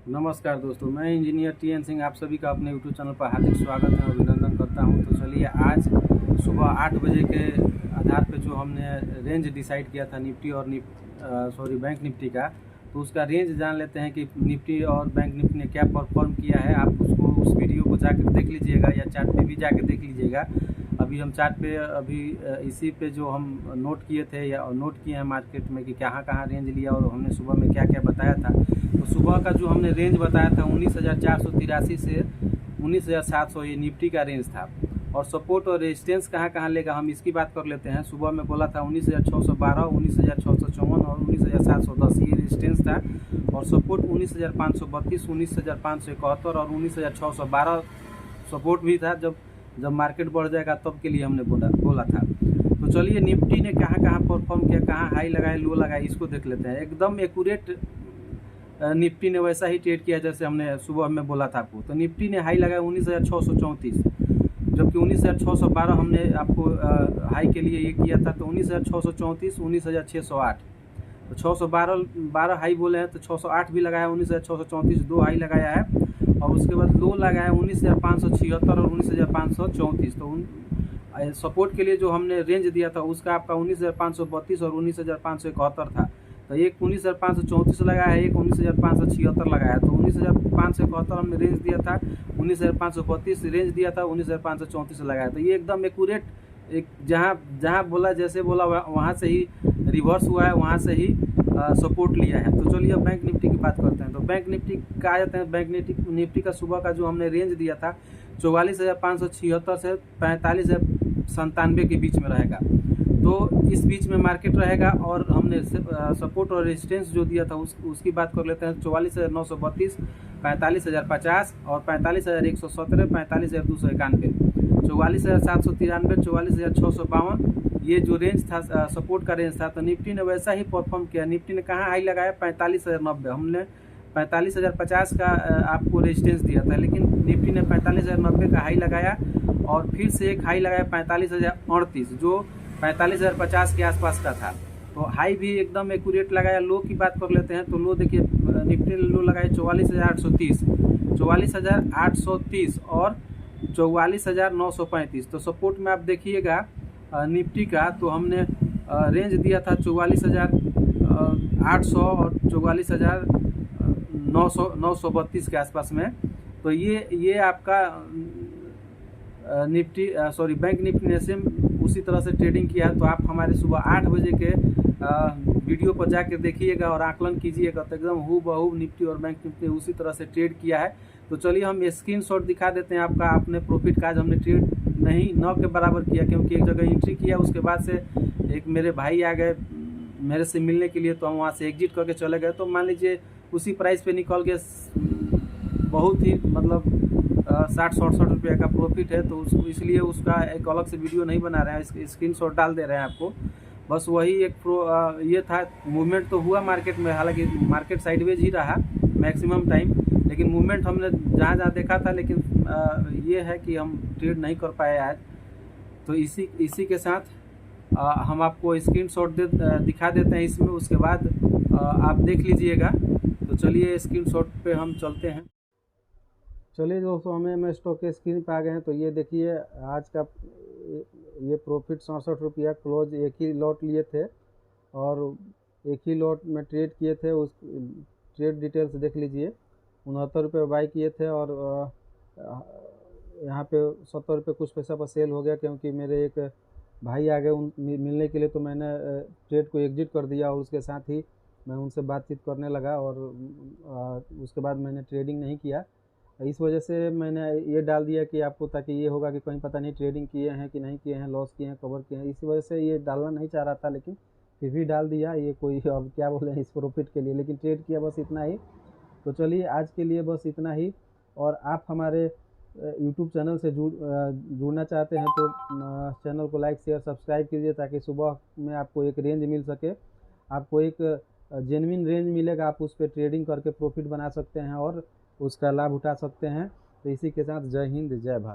नमस्कार दोस्तों, मैं इंजीनियर टीएन सिंह आप सभी का अपने यूट्यूब चैनल पर हार्दिक स्वागत है, अभिनंदन करता हूं। तो चलिए आज सुबह 8 बजे के आधार पे जो हमने रेंज डिसाइड किया था निफ्टी और बैंक निफ्टी का, तो उसका रेंज जान लेते हैं कि निफ्टी और बैंक निफ्टी ने क्या परफॉर्म किया है। आप उसको उस वीडियो को जाकर देख लीजिएगा या चार्ट पे भी जाकर देख लीजिएगा। अभी हम चार्ट पे इसी पे जो हम नोट किए थे या नोट किए हैं मार्केट में कि कहाँ कहाँ रेंज लिया और हमने सुबह में क्या क्या बताया था। तो सुबह का जो हमने रेंज बताया था 19,483 से 19,700 ये निफ्टी का रेंज था। और सपोर्ट और रेजिस्टेंस कहाँ कहाँ लेगा हम इसकी बात कर लेते हैं। सुबह में बोला था 19,612, 19,654 और 19,710 ये रेजिस्टेंस था। और सपोर्ट 19,532, 19,571 और 19,612 सपोर्ट भी था। जब मार्केट बढ़ जाएगा तब के लिए हमने बोला था। तो चलिए निफ्टी ने कहाँ कहाँ परफॉर्म किया, कहाँ हाई लगाए लो लगाए इसको देख लेते हैं। एकदम एक्यूरेट निफ्टी ने वैसा ही ट्रेड किया जैसे हमने सुबह में बोला था आपको। तो निफ्टी ने हाई लगाया 19,634, जबकि 19,612 हमने आपको हाई के लिए ये किया था। तो 19,634, 19,608, तो 612 हाई बोले हैं, तो 608 भी लगाया, 19,634 दो हाई लगाया है। और उसके बाद लो लगाया 19,576 और 19,534। तो सपोर्ट के लिए जो हमने रेंज दिया था उसका आपका 19,532 और 19,571 था। तो एक 19,534 लगाया है, एक 19,576 लगाया। तो 19,571 हमने रेंज दिया था, 19,532 रेंज दिया था, 19,534 लगाया। तो ये एकदम एक्यूरेट, एक जहाँ बोला जैसे बोला वहाँ से ही रिवर्स हुआ है, वहाँ से ही सपोर्ट लिया है। तो चलिए अब बैंक निफ्टी की बात करते हैं। तो बैंक निफ्टी का आ जाते हैं। बैंक निफ्टी का सुबह का जो हमने रेंज दिया था 44,576 से 45,097 के बीच में रहेगा। तो इस बीच में मार्केट रहेगा। और हमने सपोर्ट और रेजिस्टेंस जो दिया था उसकी बात कर लेते हैं। 44,932, 45,050 और 45,117, 45,291, 44,793, 44,652 ये जो रेंज था सपोर्ट का रेंज था। तो निफ्टी ने वैसा ही परफॉर्म किया। निफ्टी ने कहाँ हाई लगाया 45,090, हमने 45,050 का आपको रेजिस्टेंस दिया था, लेकिन निफ्टी ने 45,090 का हाई लगाया। और फिर से एक हाई लगाया 45,038 जो 45,050 के आसपास का था। तो हाई भी एकदम एक्यूरेट लगाया। लो की बात कर लेते हैं। तो लो देखिए निफ्टी ने लो लगाया 44,830, 44,830 और 44,935। तो सपोर्ट में आप देखिएगा निफ्टी का, तो हमने रेंज दिया था 44,800 और 44,932 के आसपास में। तो ये आपका बैंक निफ्टी ने सेम उसी तरह से ट्रेडिंग किया है। तो आप हमारे सुबह 8 बजे के वीडियो पर जाकर देखिएगा और आकलन कीजिएगा। तो एकदम हूबहू निफ्टी और बैंक निफ्टी उसी तरह से ट्रेड किया है। तो चलिए हम स्क्रीनशॉट दिखा देते हैं आपका अपने प्रॉफिट का। आज हमने ट्रेड नहीं 9 के बराबर किया, क्योंकि एक जगह एंट्री किया, उसके बाद से एक मेरे भाई आ गए मेरे से मिलने के लिए, तो हम वहाँ से एग्जिट करके चले गए। तो मान लीजिए उसी प्राइस पे निकल गए, बहुत ही मतलब 60-67 रुपये का प्रॉफिट है। तो इसलिए उसका एक अलग से वीडियो नहीं बना रहे हैं, स्क्रीनशॉट डाल दे रहे हैं आपको। बस वही एक ये था। मूवमेंट तो हुआ मार्केट में, हालांकि मार्केट साइडवेज ही रहा मैक्सिमम टाइम, लेकिन मूवमेंट हमने जहाँ देखा था। लेकिन ये है कि हम ट्रेड नहीं कर पाए आज। तो इसी के साथ हम आपको स्क्रीनशॉट दिखा देते हैं इसमें, उसके बाद आप देख लीजिएगा। तो चलिए स्क्रीनशॉट पे हम चलते हैं। चलिए दोस्तों, मैं स्टॉक के स्क्रीन पे आ गए हैं। तो ये देखिए आज का ये प्रॉफिट 67 रुपया क्लोज एक ही लॉट लिए थे और एक ही लॉट में ट्रेड किए थे। उस ट्रेड डिटेल्स देख लीजिए। 69 रुपये बाई किए थे और यहाँ पे 70 रुपये कुछ पैसा पर सेल हो गया, क्योंकि मेरे एक भाई आ गए मिलने के लिए। तो मैंने ट्रेड को एग्जिट कर दिया और उसके साथ ही मैं उनसे बातचीत करने लगा और उसके बाद मैंने ट्रेडिंग नहीं किया। इस वजह से मैंने ये डाल दिया कि आपको, ताकि ये होगा कि कहीं पता नहीं ट्रेडिंग किए हैं कि नहीं किए हैं, लॉस किए हैं, कवर किए हैं। इसी वजह से ये डालना नहीं चाह रहा था, लेकिन फिर भी डाल दिया। ये कोई अब क्या बोले इस प्रॉफिट के लिए, लेकिन ट्रेड किया बस इतना ही। तो चलिए आज के लिए बस इतना ही। और आप हमारे यूट्यूब चैनल से जुड़ना चाहते हैं तो चैनल को लाइक शेयर सब्सक्राइब कीजिए, ताकि सुबह में आपको एक रेंज मिल सके। आपको एक जेन्युइन रेंज मिलेगा, आप उस पर ट्रेडिंग करके प्रॉफिट बना सकते हैं और उसका लाभ उठा सकते हैं। तो इसी के साथ जय हिंद, जय भारत।